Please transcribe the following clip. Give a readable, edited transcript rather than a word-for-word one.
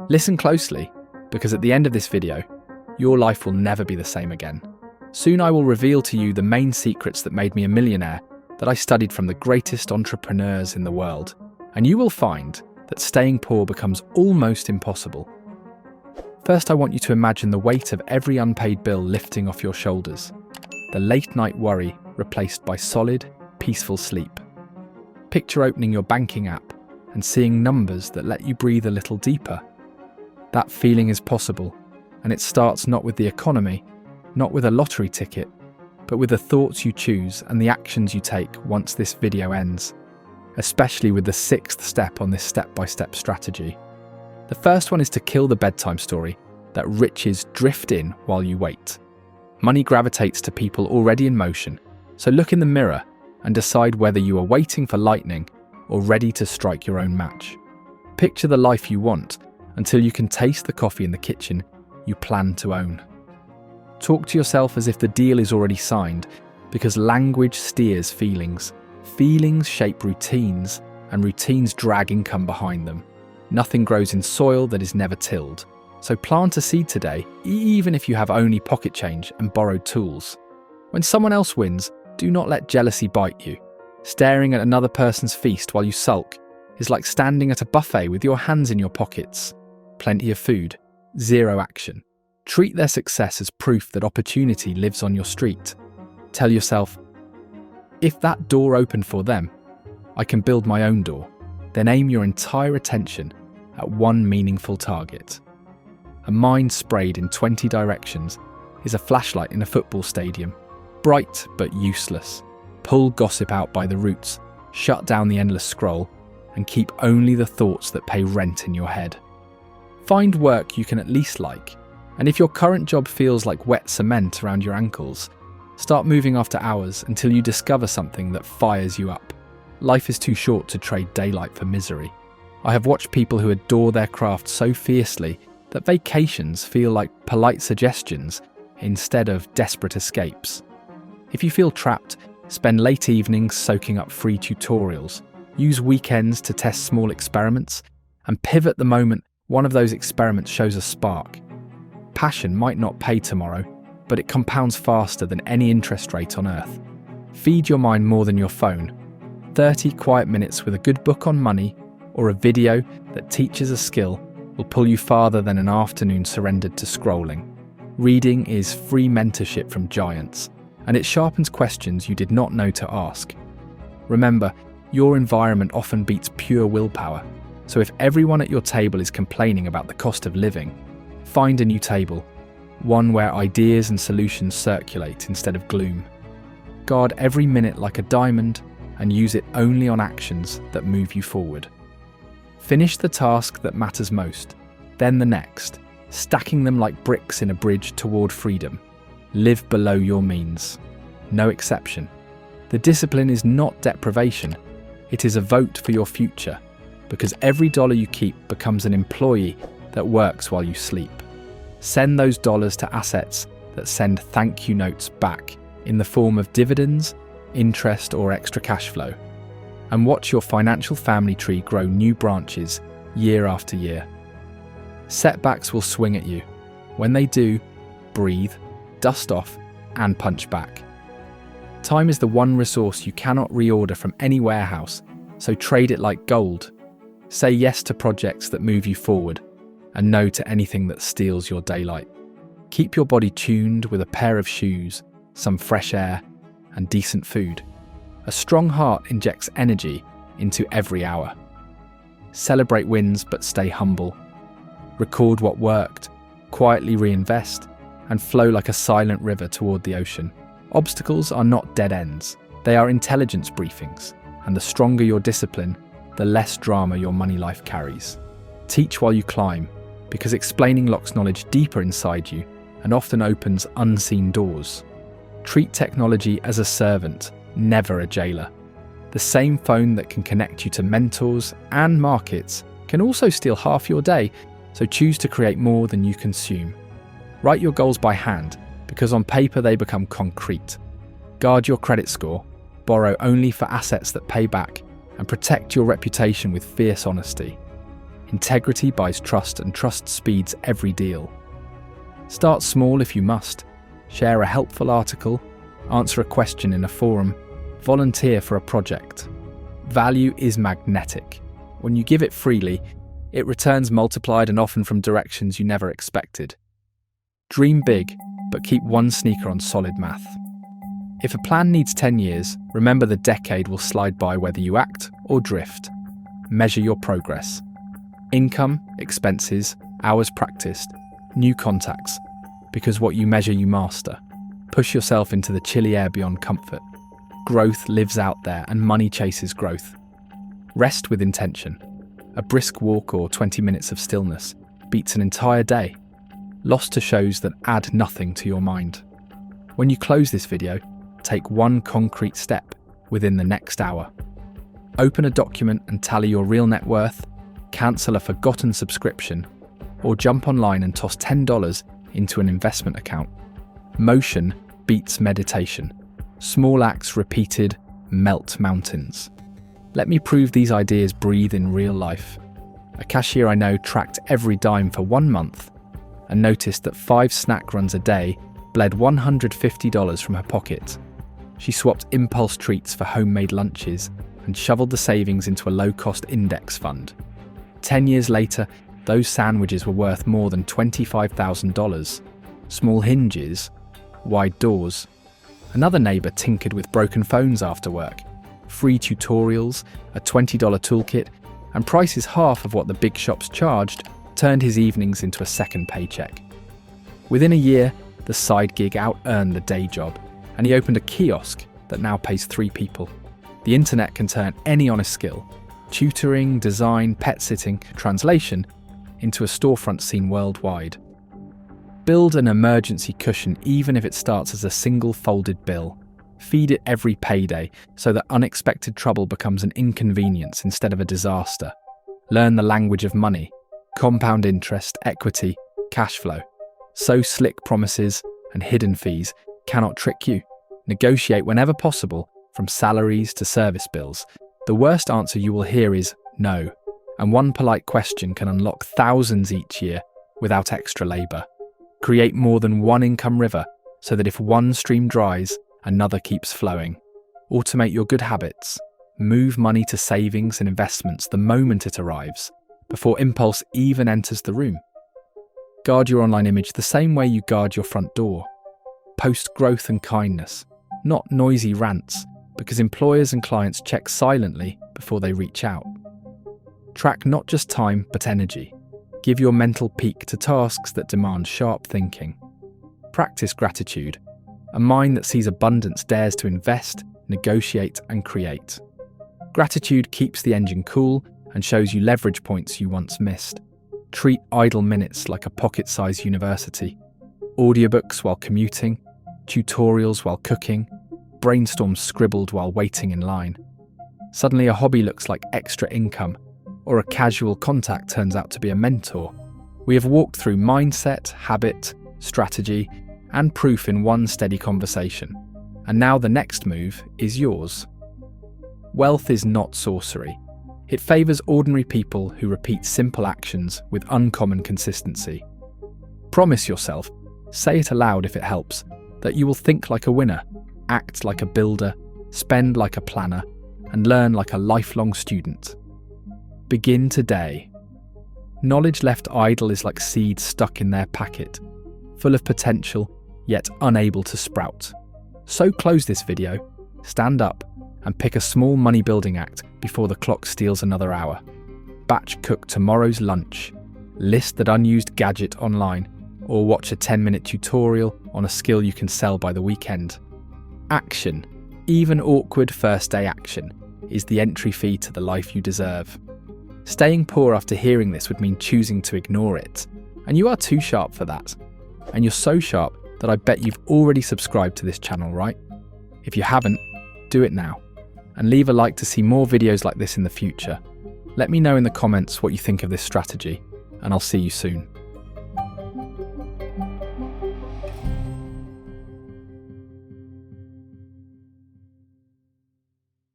Listen closely, because at the end of this video, your life will never be the same again. Soon I will reveal to you the main secrets that made me a millionaire that I studied from the greatest entrepreneurs in the world, and you will find that staying poor becomes almost impossible. First, I want you to imagine the weight of every unpaid bill lifting off your shoulders, the late-night worry replaced by solid, peaceful sleep. Picture opening your banking app and seeing numbers that let you breathe a little deeper. That feeling is possible, and it starts not with the economy, not with a lottery ticket, but with the thoughts you choose and the actions you take once this video ends, especially with the 6th step on this step-by-step strategy. The first one is to kill the bedtime story that riches drift in while you wait. Money gravitates to people already in motion, so look in the mirror and decide whether you are waiting for lightning or ready to strike your own match. Picture the life you want until you can taste the coffee in the kitchen you plan to own. Talk to yourself as if the deal is already signed, because language steers feelings. Feelings shape routines, and routines drag income behind them. Nothing grows in soil that is never tilled. So plant a seed today, even if you have only pocket change and borrowed tools. When someone else wins, do not let jealousy bite you. Staring at another person's feast while you sulk is like standing at a buffet with your hands in your pockets. Plenty of food, zero action. Treat their success as proof that opportunity lives on your street. Tell yourself, if that door opened for them, I can build my own door. Then aim your entire attention at one meaningful target. A mind sprayed in 20 directions is a flashlight in a football stadium. Bright but useless. Pull gossip out by the roots, shut down the endless scroll, and keep only the thoughts that pay rent in your head. Find work you can at least like, and if your current job feels like wet cement around your ankles, start moving after hours until you discover something that fires you up. Life is too short to trade daylight for misery. I have watched people who adore their craft so fiercely that vacations feel like polite suggestions instead of desperate escapes. If you feel trapped, spend late evenings soaking up free tutorials, use weekends to test small experiments, and pivot the moment one of those experiments shows a spark. Passion might not pay tomorrow, but it compounds faster than any interest rate on earth. Feed your mind more than your phone. 30 quiet minutes with a good book on money or a video that teaches a skill will pull you farther than an afternoon surrendered to scrolling. Reading is free mentorship from giants, and it sharpens questions you did not know to ask. Remember, your environment often beats pure willpower, so if everyone at your table is complaining about the cost of living, find a new table, one where ideas and solutions circulate instead of gloom. Guard every minute like a diamond and use it only on actions that move you forward. Finish the task that matters most, then the next, stacking them like bricks in a bridge toward freedom. Live below your means. No exception. The discipline is not deprivation, it is a vote for your future, because every dollar you keep becomes an employee that works while you sleep. Send those dollars to assets that send thank you notes back in the form of dividends, interest, or extra cash flow. And watch your financial family tree grow new branches year after year. Setbacks will swing at you. When they do, breathe, dust off, and punch back. Time is the one resource you cannot reorder from any warehouse, so trade it like gold. Say yes to projects that move you forward, and no to anything that steals your daylight. Keep your body tuned with a pair of shoes, some fresh air, and decent food. A strong heart injects energy into every hour. Celebrate wins but stay humble. Record what worked, quietly reinvest, and flow like a silent river toward the ocean. Obstacles are not dead ends. They are intelligence briefings, and the stronger your discipline, the less drama your money life carries. Teach while you climb, because explaining locks knowledge deeper inside you and often opens unseen doors. Treat technology as a servant, never a jailer. The same phone that can connect you to mentors and markets can also steal half your day, so choose to create more than you consume. Write your goals by hand, because on paper they become concrete. Guard your credit score, borrow only for assets that pay back, and protect your reputation with fierce honesty. Integrity buys trust, and trust speeds every deal. Start small if you must. Share a helpful article, answer a question in a forum, volunteer for a project. Value is magnetic. When you give it freely, it returns multiplied and often from directions you never expected. Dream big, but keep one sneaker on solid math. If a plan needs 10 years, remember the decade will slide by whether you act or drift. Measure your progress. Income, expenses, hours practiced, new contacts, because what you measure you master. Push yourself into the chilly air beyond comfort. Growth lives out there and money chases growth. Rest with intention. A brisk walk or 20 minutes of stillness beats an entire day. Lost to shows that add nothing to your mind. When you close this video, take one concrete step within the next hour. Open a document and tally your real net worth, cancel a forgotten subscription, or jump online and toss $10 into an investment account. Motion beats meditation. Small acts repeated melt mountains. Let me prove these ideas breathe in real life. A cashier I know tracked every dime for 1 month and noticed that 5 snack runs a day bled $150 from her pocket. She swapped impulse treats for homemade lunches and shoveled the savings into a low-cost index fund. 10 years later, those sandwiches were worth more than $25,000. Small hinges, wide doors. Another neighbour tinkered with broken phones after work. Free tutorials, a $20 toolkit, and prices half of what the big shops charged turned his evenings into a second paycheck. Within a year, the side gig out-earned the day job, and he opened a kiosk that now pays 3 people. The internet can turn any honest skill, tutoring, design, pet sitting, translation, into a storefront seen worldwide. Build an emergency cushion even if it starts as a single folded bill. Feed it every payday so that unexpected trouble becomes an inconvenience instead of a disaster. Learn the language of money, compound interest, equity, cash flow. So slick promises and hidden fees cannot trick you. Negotiate whenever possible, from salaries to service bills. The worst answer you will hear is no, and one polite question can unlock thousands each year without extra labour. Create more than one income river so that if one stream dries, another keeps flowing. Automate your good habits. Move money to savings and investments the moment it arrives, before impulse even enters the room. Guard your online image the same way you guard your front door. Post growth and kindness, not noisy rants, because employers and clients check silently before they reach out. Track not just time, but energy. Give your mental peak to tasks that demand sharp thinking. Practice gratitude. A mind that sees abundance dares to invest, negotiate, and create. Gratitude keeps the engine cool and shows you leverage points you once missed. Treat idle minutes like a pocket-sized university. Audiobooks while commuting, tutorials while cooking, brainstorms scribbled while waiting in line. Suddenly a hobby looks like extra income, or a casual contact turns out to be a mentor. We have walked through mindset, habit, strategy, and proof in one steady conversation. And now the next move is yours. Wealth is not sorcery. It favours ordinary people who repeat simple actions with uncommon consistency. Promise yourself, say it aloud if it helps, that you will think like a winner, act like a builder, spend like a planner, and learn like a lifelong student. Begin today. Knowledge left idle is like seeds stuck in their packet, full of potential, yet unable to sprout. So close this video, stand up, and pick a small money-building act before the clock steals another hour. Batch cook tomorrow's lunch, list that unused gadget online, or watch a 10-minute tutorial on a skill you can sell by the weekend. Action, even awkward first-day action, is the entry fee to the life you deserve. Staying poor after hearing this would mean choosing to ignore it, and you are too sharp for that. And you're so sharp that I bet you've already subscribed to this channel, right? If you haven't, do it now. And leave a like to see more videos like this in the future. Let me know in the comments what you think of this strategy, and I'll see you soon.